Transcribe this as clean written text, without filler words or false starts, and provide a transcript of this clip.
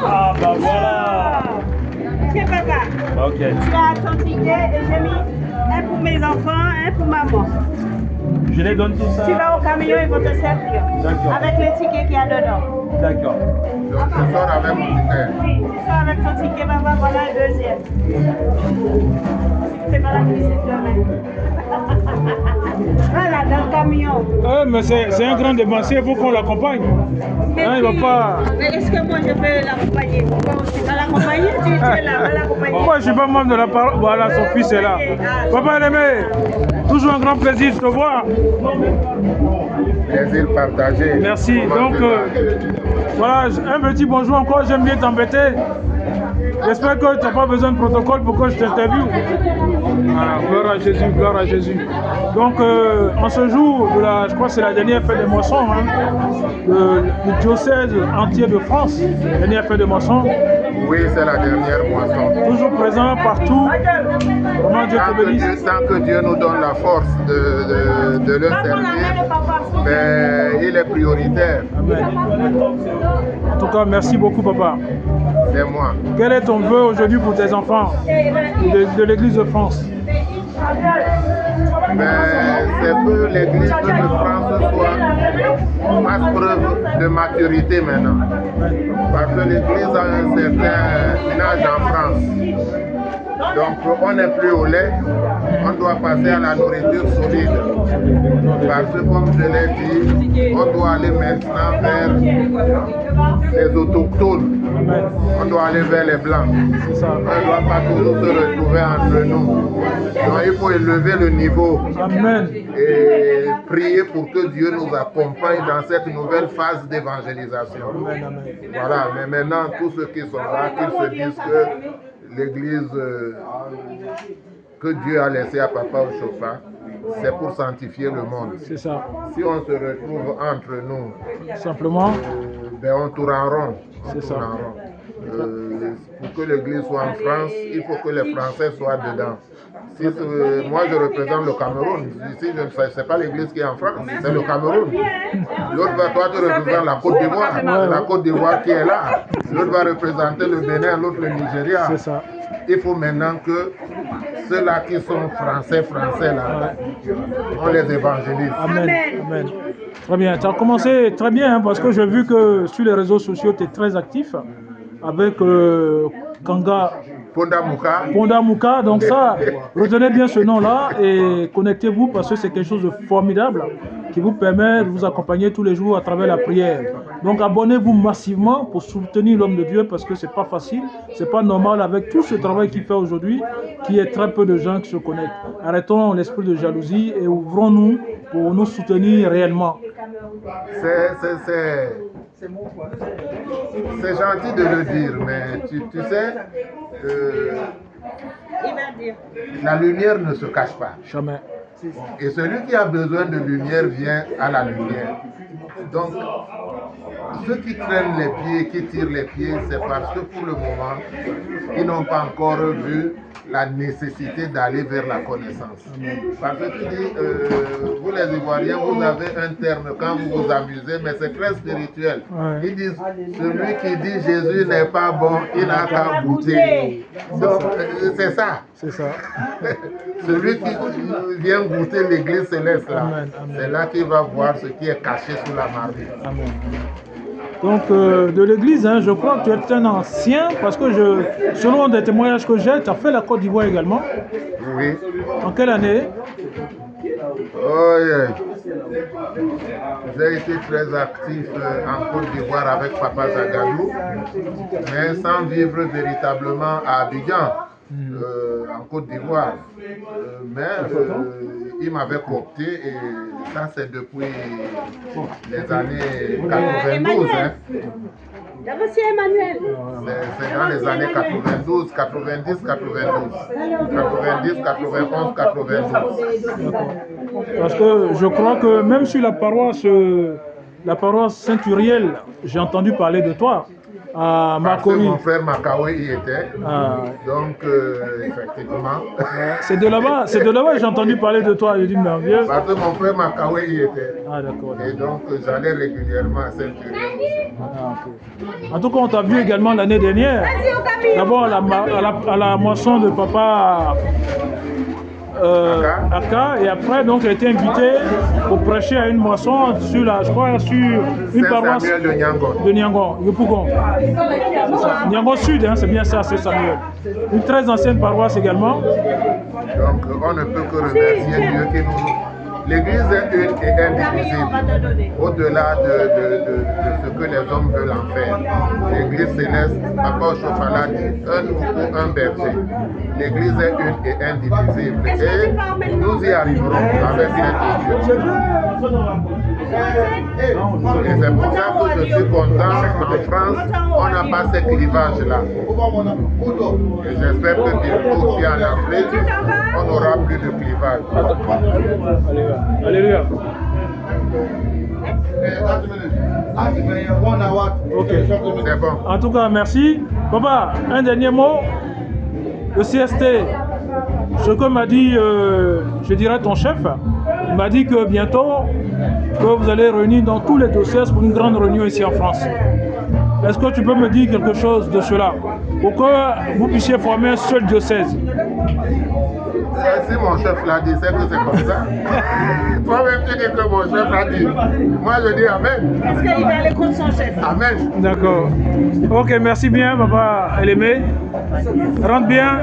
Ah bah voilà. Tiens papa. Ok. Tu as ton ticket et j'ai mis un pour mes enfants, un pour maman. Je les donne tout ça. Tu vas au camion, ils vont te servir. D'accord. Avec le ticket qu'il y a dedans. D'accord. Donc je sors avec mon ticket. Oui, tu sors avec ton ticket, maman, voilà le deuxième. C'est pas la cuisine demain. Voilà, dans le camion. Mais c'est un grand dépensier, il faut qu'on l'accompagne. Hein, il va pas. Mais est-ce que moi je peux l'accompagner? Tu vas l'accompagner? Tu es là, va l'accompagner. Moi je suis pas membre de la parole. Voilà, son fils est là. Papa aimé, toujours un grand plaisir de te voir. Plaisir partagé. Merci. Donc voilà, un petit bonjour encore, j'aime bien t'embêter. J'espère que tu n'as pas besoin de protocole pour que je t'interviewe. Voilà, gloire à Jésus, gloire à Jésus. Donc, en ce jour, je crois que c'est la dernière fête des moissons, du diocèse entier de France, dernière fête des moissons. Oui, c'est la dernière moisson. Toujours présent partout. Vraiment, Dieu te bénisse. Tant que Dieu nous donne la force de le servir, ben, il est prioritaire. Amen. En tout cas, merci beaucoup, papa. C'est moi. Quel est ton vœu aujourd'hui pour tes enfants de l'Église de France? C'est que l'Église de France fasse preuve de maturité maintenant. Parce que l'Église a un certain âge en France. Donc on n'est plus au lait, on doit passer à la nourriture solide. Parce que comme je l'ai dit, on doit aller maintenant vers les autochtones. On doit aller vers les blancs. On ne doit pas toujours se retrouver entre nous. Donc il faut élever le niveau. Amen. Et prier pour que Dieu nous accompagne dans cette nouvelle phase d'évangélisation. Voilà, mais maintenant tous ceux qui sont là, qu'ils se disent que l'Église que Dieu a laissée à Papa Ochofa, c'est pour sanctifier le monde. C'est ça. Si on se retrouve entre nous, simplement, ben on tourne en rond. C'est ça. Pour que l'Église soit en France, il faut que les Français soient dedans. Si moi je représente le Cameroun, ici ce n'est pas l'Église qui est en France, c'est le Cameroun. L'autre va, toi tu représentes la Côte d'Ivoire, c'est la Côte d'Ivoire qui est là. L'autre va représenter le Bénin, l'autre le Nigeria. C'est ça. Il faut maintenant que ceux-là qui sont français là, on les évangélise. Amen. Amen. Très bien. Tu as commencé très bien parce que j'ai vu que sur les réseaux sociaux, tu es très actif avec Kanga Ponda Muka. Donc ça, retenez bien ce nom-là et connectez-vous parce que c'est quelque chose de formidable qui vous permet de vous accompagner tous les jours à travers la prière. Donc abonnez-vous massivement pour soutenir l'homme de Dieu parce que c'est pas facile, c'est pas normal avec tout ce travail qu'il fait aujourd'hui, qu'il y ait très peu de gens qui se connectent. Arrêtons l'esprit de jalousie et ouvrons-nous pour nous soutenir réellement. C'est gentil de le dire, mais tu sais, la lumière ne se cache pas. Jamais. Et celui qui a besoin de lumière vient à la lumière. Donc, ceux qui traînent les pieds, qui tirent les pieds, c'est parce que pour le moment, ils n'ont pas encore vu la nécessité d'aller vers la connaissance. Parce que tu dis, vous les Ivoiriens, vous avez un terme quand vous vous amusez, mais c'est très spirituel. Ils disent, celui qui dit Jésus n'est pas bon, il n'a qu'à goûter. Donc, c'est ça. C'est ça. Celui qui vient goûter l'église céleste, c'est là qu'il va voir ce qui est caché sous la marmite. Amen. Donc, de l'église, je crois que tu es un ancien, parce que selon des témoignages que j'ai, tu as fait la Côte d'Ivoire également. Oui. En quelle année? Oh, yeah. J'ai été très actif en Côte d'Ivoire avec Papa Zagadou, mais sans vivre véritablement à Abidjan. En Côte d'Ivoire. Mais il m'avait coopté et ça c'est depuis les années 92. Monsieur Emmanuel. C'est dans les années 92, 90, 92. 90, 91, 92. Parce que je crois que même sur la paroisse Saint-Uriel, j'ai entendu parler de toi. à Parce que Makoni. mon frère Makawe y était. Ah. Donc, effectivement. C'est de là-bas que j'ai entendu parler de toi. Je dis, mais vieux. Parce que mon frère Makawe y était. Ah, d'accord. Et donc, j'allais régulièrement à Saint-Urien. Ah, okay. En tout cas, on t'a vu également l'année dernière. D'abord à la moisson de papa Aka, et après, donc, elle a été invitée pour prêcher à une moisson sur je crois, sur une paroisse de Niangon, Yopougon. Niangon Sud, hein, c'est bien ça, c'est Samuel. Une très ancienne paroisse également. Donc, on ne peut que remercier Dieu qui nous... L'Église est une et indivisible, au-delà de ce que les hommes veulent en faire. L'Église céleste, Papa Chofala dit, un nouveau, un berger. L'Église est une et indivisible. Et nous y arriverons avec l'aide de Dieu. Et c'est pour ça que je suis content qu'en France, on n'a pas ces clivages-là. Et j'espère que bientôt aussi en Afrique, on n'aura plus de clivage. Alléluia. Ok. C'est bon. En tout cas, merci. Papa, un dernier mot. Le CST, ce que m'a dit, je dirais ton chef, il m'a dit que bientôt, que vous allez réunir dans tous les diocèses pour une grande réunion ici en France. Est-ce que tu peux me dire quelque chose de cela, pour que vous puissiez former un seul diocèse? Si mon chef l'a dit, c'est que c'est comme ça. Toi-même, tu dis que mon chef l'a dit. Moi, je dis Amen. Parce qu'il va à l'écoute de son chef. Amen. D'accord. Ok, merci bien, papa Elémé. Rentre bien.